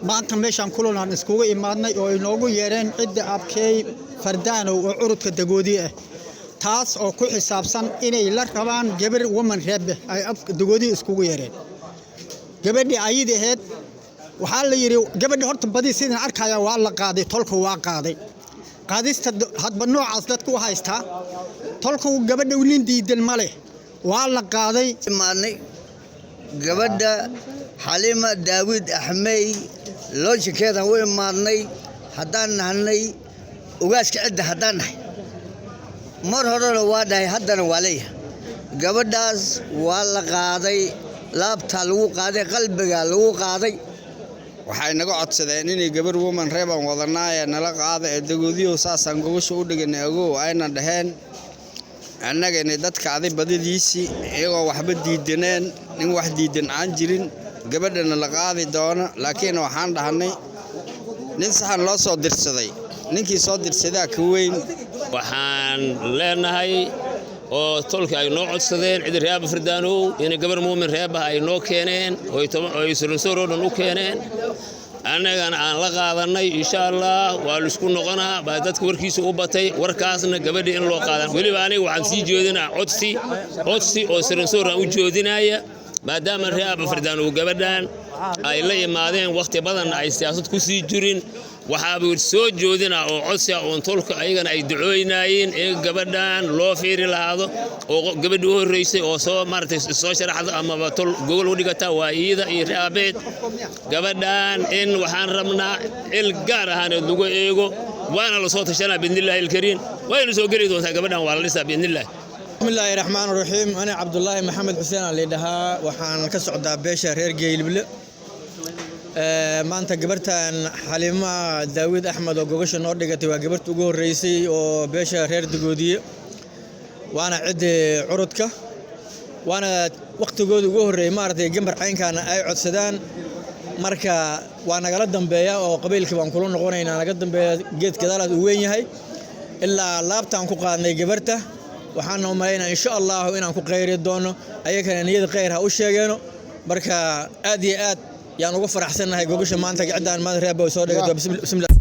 maanta meeshan kulan iskugu imaadnay oo inoogu yeereen cid abkay fardaan oo curudka dagoodi ah taas oo ku xisaabsan inay la rabaan gabar woman reeb ay dagoodi iskugu yeereen gabadhi ayadeed waxa la yiri gabadhi horta badi sidaan arkaya waa la qaaday tolka waa qaaday qaadista hadba noocaas dadku haystaa tolka gabadha uu nin diidan male waa la qaaday imaanay gabadha Halima Daawid Axmey loo shikeeda way imaanay hadaan nahnay ugaaska cid hadaan nahay mar hore waa dhahay hadana waa leeyahay gabadhaas waa la qaaday laabta lagu qaaday qalbiga lagu qaaday waxay naga codsadeen inay gabar woman reeban wadanaaya nala qaado ee dagoodiyo saasan gobasho u dhiganay ago ayna dhaheen annaga inay dadka aday badadiisi iyagoo waxba diidaneen in wax diidan aan jirin gabadhana la qaadi doono laakiin waxaan dhahnay nin saxan loo soo dirsaday ninkii soo dirsaday ka weyn waxaan leenahay oo tolka ay noo codsadeen cid reeb fardaanow in gabar muumin reeb ay noo keeneen oo ay soo u keeneen annagana aan la qaadanay insha Allah waa la isku noqonaa baa dadka warkiisa u batay warkaasna gabadhi in loo qaadan waliba aniga waxaan sii jeedinaa codsi oo soo u jeedinaya maadaama reeb fardaanow gabadhan ay la imaadeen waqti badan ay siyaasad ku sii jirin waxa uu soo jeedinaa oo codsi oo tolka ayagana ay ducooynaayeen ee gabadhan loo fiiri lahaado oo gabadhu u horeysay oo soo martay soo sharaxdo ama tol gogol u dhigata waayida iyo raabeed gabadhan in waxaan rabnaa il gaar ahaan lagu eego waana la soo tashanaa bidnillaahi alkariim wayna soo gali doontaa gabadhan waa la dhisaa bidnillaahi bismillaahi raxmaanir raxiim ana Cabdullaahi Maxamed Xuseen ali dhahaa waxaan ka socdaa beesha reer Geelble maanta gabartan Halima Daawid Axmed oo gogasho noo dhigatay waa gabarta ugu horeysay oo beesha reer dagoodiye waana cid curudka waana waqtigooda ugu horeeyay maartay gambar caynkaana ay codsadaan marka waa nagala dambeeya oo qabiilkii baan kula noqonaynaa naga dambeeya geed gadaalaad u weyn yahay ilaa laabtaan ku qaadnay gabarta waxaan u maleynaa insha Allah inaan ku qeyri doono ayagana niyad qeyr ha u sheegeeno marka aad iyo aad yaan ugu faraxsanahay gogasho maanta cidaan maad reeb soo dhigato bismillah